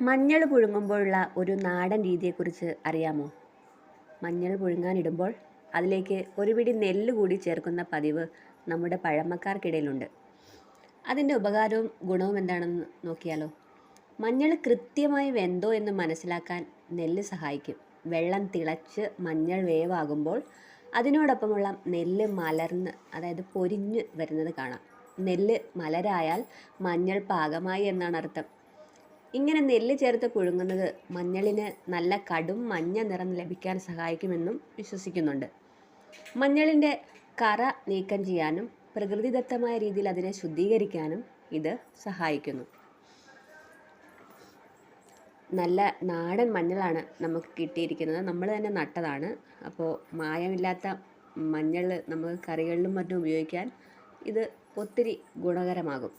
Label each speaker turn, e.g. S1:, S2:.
S1: മഞ്ഞൾ പുഴുങ്ങുമ്പോഴുള്ള ഒരു നാടൻ രീതിയെക്കുറിച്ച് അറിയാമോ? മഞ്ഞൾ പുഴുങ്ങാനിടുമ്പോൾ അതിലേക്ക് ഒരു പിടി നെല്ല് കൂടി ചേർക്കുന്ന പതിവ് നമ്മുടെ പഴമക്കാർക്കിടയിലുണ്ട്. അതിൻ്റെ ഉപകാരവും ഗുണവും എന്താണെന്ന് നോക്കിയാലോ? മഞ്ഞൾ കൃത്യമായി വെന്തോ എന്ന് മനസ്സിലാക്കാൻ നെല്ല് സഹായിക്കും. വെള്ളം തിളച്ച് മഞ്ഞൾ വേവാകുമ്പോൾ അതിനോടൊപ്പമുള്ള നെല്ല് മലർന്ന്, അതായത് പൊരിഞ്ഞ് വരുന്നത് കാണാം. നെല്ല് മലരായാൽ മഞ്ഞൾ പാകമായി എന്നാണ് അർത്ഥം. ഇങ്ങനെ നെല്ല് ചേർത്ത് പുഴുങ്ങുന്നത് മഞ്ഞളിന് നല്ല കടും മഞ്ഞ നിറം ലഭിക്കാൻ സഹായിക്കുമെന്നും വിശ്വസിക്കുന്നുണ്ട്. മഞ്ഞളിൻ്റെ കറ നീക്കം ചെയ്യാനും പ്രകൃതിദത്തമായ രീതിയിൽ അതിനെ ശുദ്ധീകരിക്കാനും ഇത് സഹായിക്കുന്നു. നല്ല നാടൻ മഞ്ഞളാണ് നമുക്ക് കിട്ടിയിരിക്കുന്നത്. നമ്മൾ തന്നെ നട്ടതാണ്. അപ്പോൾ മായമില്ലാത്ത മഞ്ഞൾ നമുക്ക് കറികളിലും മറ്റും ഉപയോഗിക്കാൻ ഇത് ഒത്തിരി ഗുണകരമാകും.